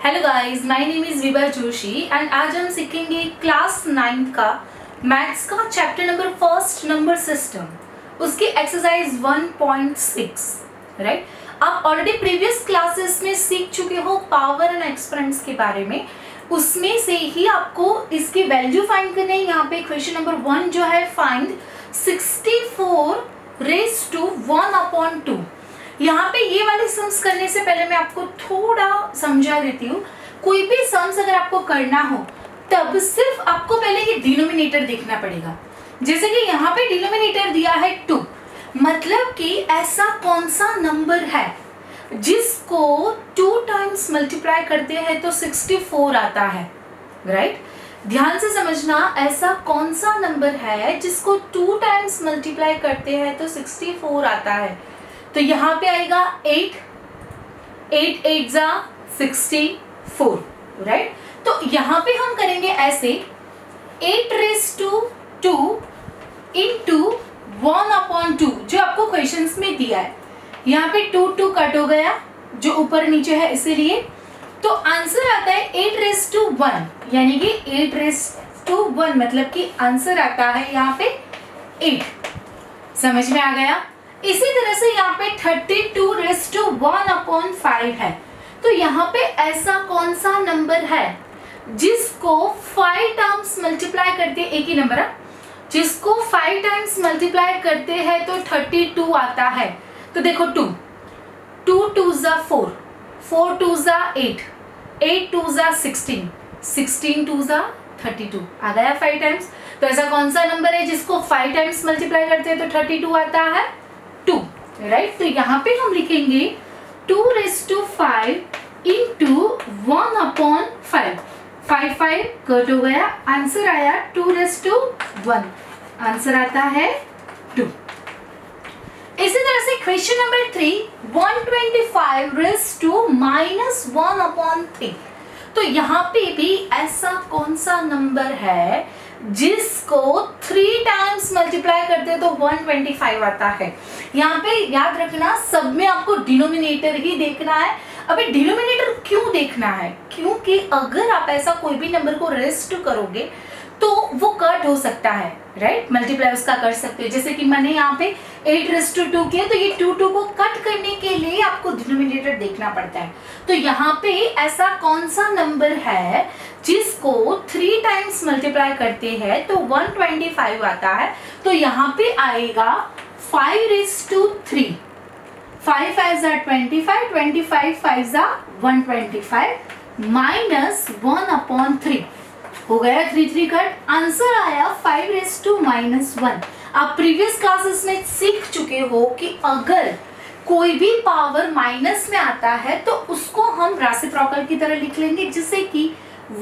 Hello guys, my name is Vibha Joshi and आज हम सीखेंगे क्लास 9 का मैथ्स का chapter number first number system, उसकी एक्सरसाइज 1.6 राइट। आप ऑलरेडी प्रीवियस क्लासेस में सीख चुके हो पावर एंड एक्सपोनेंट्स के बारे में, उसमें से ही आपको इसकी वैल्यू फाइंड करनी है। यहाँ पे क्वेश्चन नंबर 1 जो है फाइंड 64 रेज़ टू 1/2। यहाँ पे ये वाले सम्स करने से पहले मैं आपको थोड़ा समझा देती हूँ। कोई भी सम्स अगर आपको करना हो तब सिर्फ आपको पहले ये डिनोमिनेटर देखना पड़ेगा। जैसे कि यहाँ पे डिनोमिनेटर दिया है 2, मतलब कि ऐसा कौन सा नंबर है जिसको 2 टाइम्स मल्टीप्लाई करते हैं तो 64 आता है, राइट। ध्यान से समझना, ऐसा कौन सा नंबर है जिसको 2 टाइम्स मल्टीप्लाई करते हैं तो 64 आता है। तो यहाँ पे आएगा 8 8 जा 64, राइट। तो यहाँ पे हम करेंगे ऐसे 8 रेज़ टू 2 इंटू 1/2 जो आपको क्वेश्चंस में दिया है। यहाँ पे 2 कट हो गया जो ऊपर नीचे है इसीलिए, तो आंसर आता है 8 रेज़ टू 1, यानी कि 8 रेज़ टू 1 मतलब कि आंसर आता है यहाँ पे 8। समझ में आ गया। इसी तरह से यहाँ पे 32 रेज़ टू 1/5 है। तो यहाँ पे ऐसा कौन सा नंबर है जिसको 5 टाइम्स मल्टीप्लाई करते, एक ही नंबर है जिसको 5 टाइम्स मल्टीप्लाई करते हैं तो 32 आता है। तो देखो 2 2 जा 4 4 2 जा 8 8 2 जा 16 16 2 जा 32 आ गया 5 टाइम्स। तो ऐसा कौन सा नंबर है जिसको 5 टाइम्स मल्टीप्लाई करते हैं तो 32 आता है 2, राइट। तो यहाँ पे हम लिखेंगे 2 रेज़ टू 5 इंटू 1/5 5 कट हो गया, आंसर आया 2 रेज़ टू 1, आंसर आता है 2। इसी तरह से क्वेश्चन नंबर 3 125 रेज़ टू -1/3। तो यहाँ पे भी ऐसा कौन सा नंबर है जिसको 3 टाइम्स मल्टीप्लाई करते हैं तो 125 आता है। यहाँ पे याद रखना, सब में आपको डिनोमिनेटर ही देखना है। अभी डिनोमिनेटर क्यों देखना है? क्योंकि अगर आप ऐसा कोई भी नंबर को रेज़ टू करोगे तो वो कट हो सकता है, राइट। मल्टीप्लाई उसका कर सकते हो। जैसे कि मैंने यहाँ पे 8 रेज़ टू 2 किया, तो ये 2 को कट करने के लिए आपको डिनोमिनेटर देखना पड़ता है। तो यहाँ पे ऐसा कौन सा नंबर है जिसको 3 टाइम्स मल्टीप्लाई करते हैं तो 125 आता है। तो यहाँ पे आएगा 5 रेज़ टू 3 5 5 जा 25 25 5 जा 125 माइनस 1/3 हो गया 3 कट, आंसर आया 5 रेज़ टू -1। आप प्रीवियस क्लासेस में सीख चुके हो कि अगर कोई भी पावर माइनस में आता है तो उसको हम रेसिप्रोकल की तरह लिख लेंगे, जिससे कि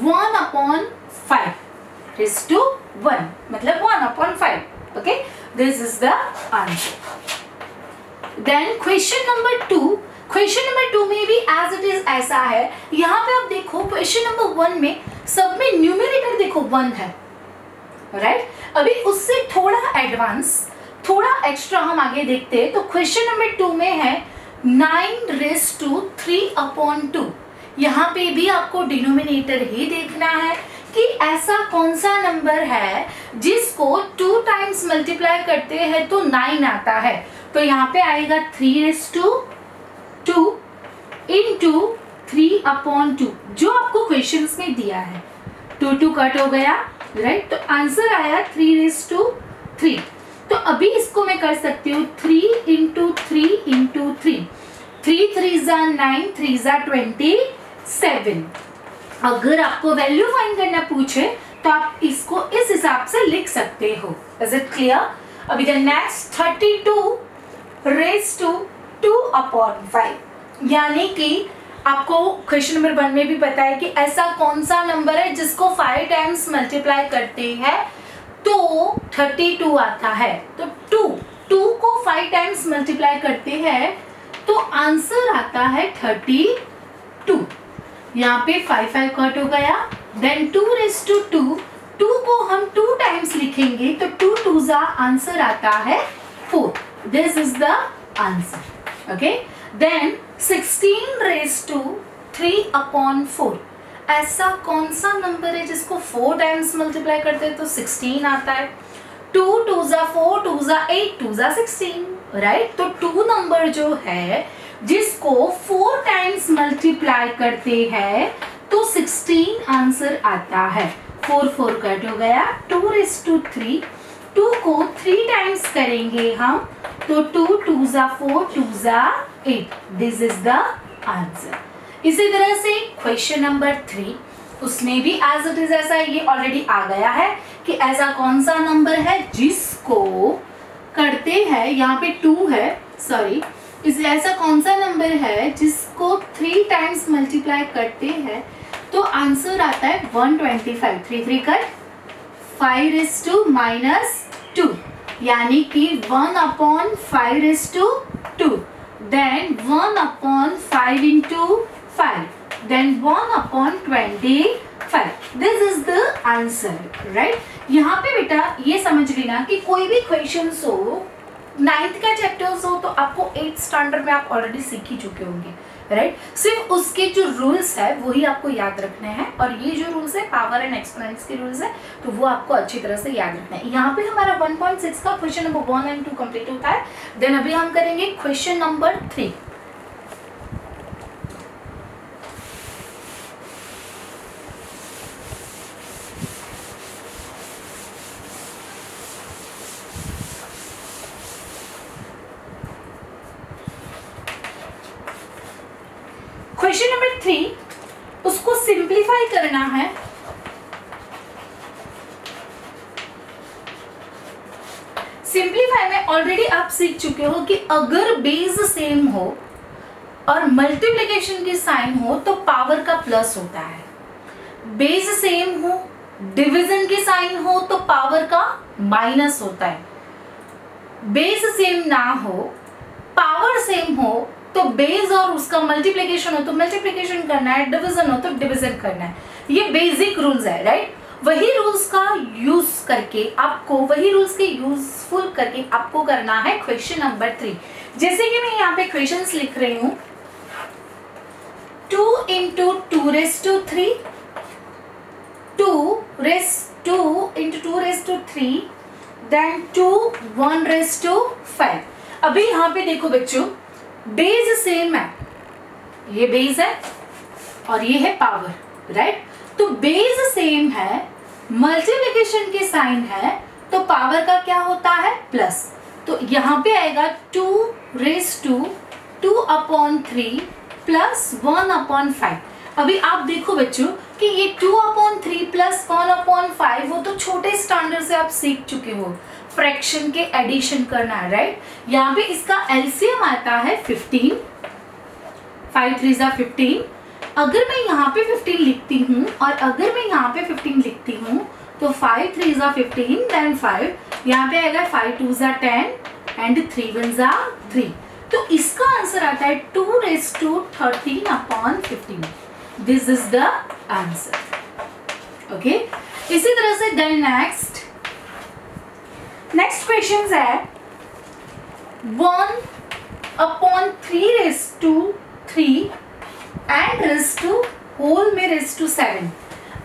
1/5 रेज़ टू 1 मतलब 1/5। Okay, this is the answer. Then question number 2 में भी एज इट इज ऐसा है। यहाँ पे आप देखो क्वेश्चन नंबर 1 में सब में न्यूमरेटर देखो 1 है, राइट। अभी उससे थोड़ा एडवांस, थोड़ा एक्स्ट्रा हम आगे देखते हैं। तो क्वेश्चन नंबर 2 में है 9 रेज़ टू 3/2। यहाँ पे भी आपको डिनोमिनेटर ही देखना है कि ऐसा कौन सा नंबर है जिसको 2 टाइम्स मल्टीप्लाई करते हैं तो 9 आता है। तो यहाँ पे आएगा 3 रेज़ टू 2 इंटू 3/2 जो आपको क्वेश्चंस में दिया है। 2 कट हो गया, राइट। तो आंसर आया 3 रेज़ टू 3। तो अभी इसको मैं कर सकती हूँ 3 इंटू 3 इंटू 3 3 3 जा 9 3 जा 27। अगर आपको वैल्यू फाइंड करना पूछे तो आप इसको इस हिसाब से लिख सकते हो। Is it clear? अभी द नेक्स्ट 32 रेज़ टू 2/5, यानी कि आपको क्वेश्चन नंबर 1 में भी पता है कि ऐसा कौन सा नंबर है जिसको 5 टाइम्स मल्टीप्लाई करते हैं तो 32 आता है। तो 2 को 5 टाइम्स मल्टीप्लाई करते हैं तो आंसर आता है 32। यहाँ पे 5 कट हो गया, देन 2 रेज़ टू 2 को हम 2 टाइम्स लिखेंगे तो 2 2 जा आंसर आता है 4। This is the answer. Okay, then 16 raise to 3/4। ऐसा कौन सा नंबर है जिसको 4 टाइम्स मल्टीप्लाई करते हैं तो 16 आता है? 2 2 जा 4, 2 जा 8, 2 जा 16, राइट। तो 2 नंबर जो है जिसको 4 टाइम्स मल्टीप्लाई करते हैं तो 16 आंसर आता है। 4 4 कट हो गया, 2⁻3। 2 को 3 टाइम्स करेंगे हम तो 2 2 जा 4, 2 जा 8। This is the answer. इसी तरह से क्वेश्चन नंबर 3, उसमें भी एज इट इज ऐसा ये ऑलरेडी आ गया है कि ऐसा कौन सा नंबर है जिसको करते हैं, यहाँ पे 2 है, सॉरी, इस ऐसा कौन सा नंबर है जिसको 3 टाइम्स मल्टीप्लाई करते हैं तो आंसर आता है 125। 3 3 कट, 5⁻², यानी कि 1/5⁻², then 1/5 into 5, then 1/25. This is the answer, right? यहाँ पे बेटा ये समझ लेना कि कोई भी क्वेश्चंस हो, 9th का चैप्टर्स हो तो आपको 8th स्टैंडर्ड में आप ऑलरेडी सीख ही चुके होंगे, राइट। सिर्फ उसके जो रूल्स है वही आपको याद रखने हैं, और ये जो रूल्स है पावर एंड एक्सपोनेंट्स के रूल्स है तो वो आपको अच्छी तरह से याद रखना है। यहाँ पे हमारा 1.6 का क्वेश्चन नंबर 1 and 2 कंप्लीट होता है। देन अभी हम करेंगे क्वेश्चन नंबर 3। क्वेश्चन नंबर 3, उसको सिंप्लीफाई करना है। सिंप्लीफाई में ऑलरेडी आप सीख चुके हो कि अगर बेस सेम हो और मल्टीप्लिकेशन की साइन हो तो पावर का प्लस होता है। बेस सेम हो, डिवीजन की साइन हो तो पावर का माइनस होता है। बेस सेम ना हो, पावर सेम हो तो बेस और उसका मल्टीप्लिकेशन हो तो मल्टीप्लिकेशन करना है, डिवीजन हो तो डिवीजन करना है। ये बेसिक रूल्स है, राइट। वही रूल्स का यूज करके आपको, वही रूल्स के यूजफुल करके आपको करना है क्वेश्चन नंबर 3। जैसे कि मैं यहाँ पे क्वेश्चंस लिख रही हूँ, 2 into 2⁻3, 2 into 2⁻3, then 2 1⁻5। अभी यहाँ पे देखो बच्चों, बेस सेम है, ये बेस है और ये है पावर, राइट। तो बेस सेम है, मल्टीप्लिकेशन की साइन है तो पावर का क्या होता है? प्लस। तो यहाँ पे आएगा 2⁻2/3 प्लस 1/5। अभी आप देखो बच्चों कि ये 2/3 प्लस 1/5 वो तो छोटे स्टैंडर्ड से आप सीख चुके हो, फ्रैक्शन के एडिशन करना है, राइट। यहाँ पे इसका एलसीएम आता है 15, 5 3 जा 15। अगर मैं यहाँ पे 15 लिखती हूँ और अगर मैं यहाँ पे 15 लिखती हूँ तो 5 3 जा 15, देन 5, यहाँ पे आएगा 5 2 जा 10 एंड 3 1 जा 3। तो इसका आंसर आता है 2⁻13/15। This is the answer, okay. इसी तरह से देन नेक्स्ट क्वेश्चन है 1/3⁻³ एंड ⁻⁻7।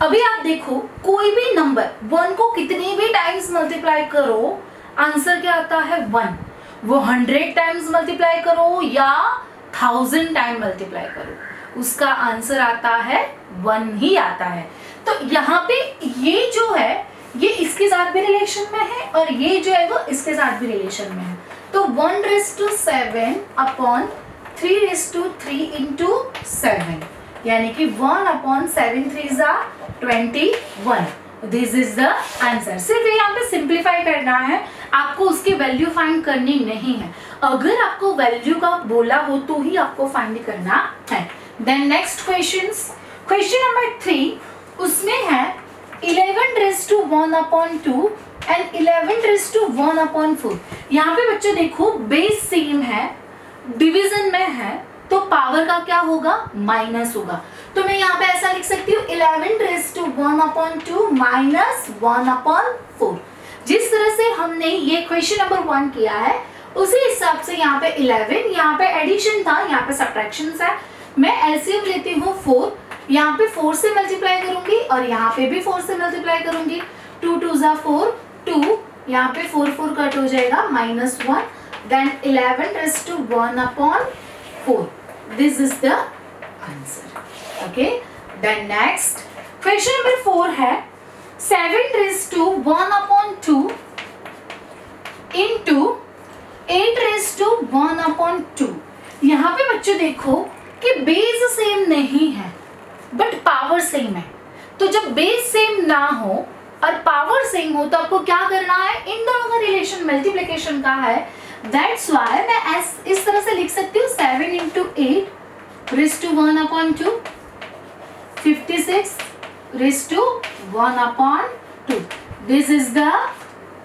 अभी आप देखो कोई भी नंबर 1 को कितनी भी टाइम्स मल्टीप्लाई करो आंसर क्या आता है? 1। वो 100 टाइम्स मल्टीप्लाई करो या 1000 टाइम मल्टीप्लाई करो, उसका आंसर आता है 1 ही आता है। तो यहाँ पे ये जो है ये इसके साथ भी रिलेशन में है और ये जो है वो इसके साथ भी रिलेशन में है। तो 1⁻7/3⁻3 into 7, यानी कि 1/7 3 जा 21। This is the answer. सिर्फ यहाँ पे सिंप्लीफाई करना है, आपको उसकी वैल्यू फाइंड करनी नहीं है। अगर आपको वैल्यू का बोला हो तो ही आपको फाइंड करना है। देन नेक्स्ट क्वेश्चन नंबर 3, उसमें है 11⁻1/2 एंड 11⁻1/4। यहाँ पे बच्चों देखो बेस सेम है, डिवीजन में है तो पावर का क्या होगा? माइनस होगा। तो मैं यहाँ पे ऐसा लिख सकती हूँ 11⁻1/2 माइनस 1/4। जिस तरह से हमने ये क्वेश्चन नंबर 1 किया है उसी हिसाब से यहाँ पे 11, यहाँ पे एडिशन था, यहाँ पे सब्ट्रैक्शन है मैं एलसीएम लेती हूँ 4, यहाँ पे 4 से मल्टीप्लाई करूंगी और यहाँ पे भी 4 से मल्टीप्लाई करूंगी। 2 2 ज़ा 4, 2, यहाँ पे 4 4 कट हो जाएगा, -1, then 11 raised to 1/4। This is the answer. Okay, then next question number 4 है 7 raised to 1/2 into 8 raised to 1/2। यहाँ पे बच्चों देखो कि बेस सेम नहीं है बट पावर सेम है। तो जब बेस सेम ना हो और पावर सेम हो तो आपको क्या करना है, इन दोनों का रिलेशन मल्टीप्लिकेशन का है। दैट्स वाई मैं इस तरह से लिख सकती हूँ 7 into 8 raised to 1/2, 56 raised to 1/2। This is the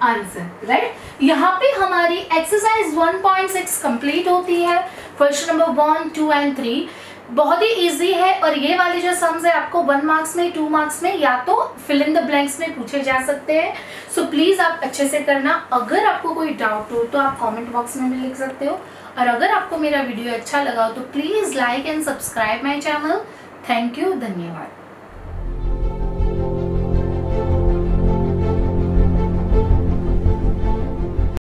answer, right. यहाँ पे हमारी एक्सरसाइज 1.6 कंप्लीट होती है। क्वेश्चन नंबर 1, 2 एंड 3 बहुत ही इजी है और ये वाले जो सम्स है आपको 1 मार्क्स में, 2 मार्क्स में या तो फिल इन द ब्लैंक्स में पूछे जा सकते हैं। सो प्लीज़ आप अच्छे से करना। अगर आपको कोई डाउट हो तो आप कमेंट बॉक्स में भी लिख सकते हो और अगर आपको मेरा वीडियो अच्छा लगा हो तो please like and subscribe my channel. Thank you, धन्यवाद।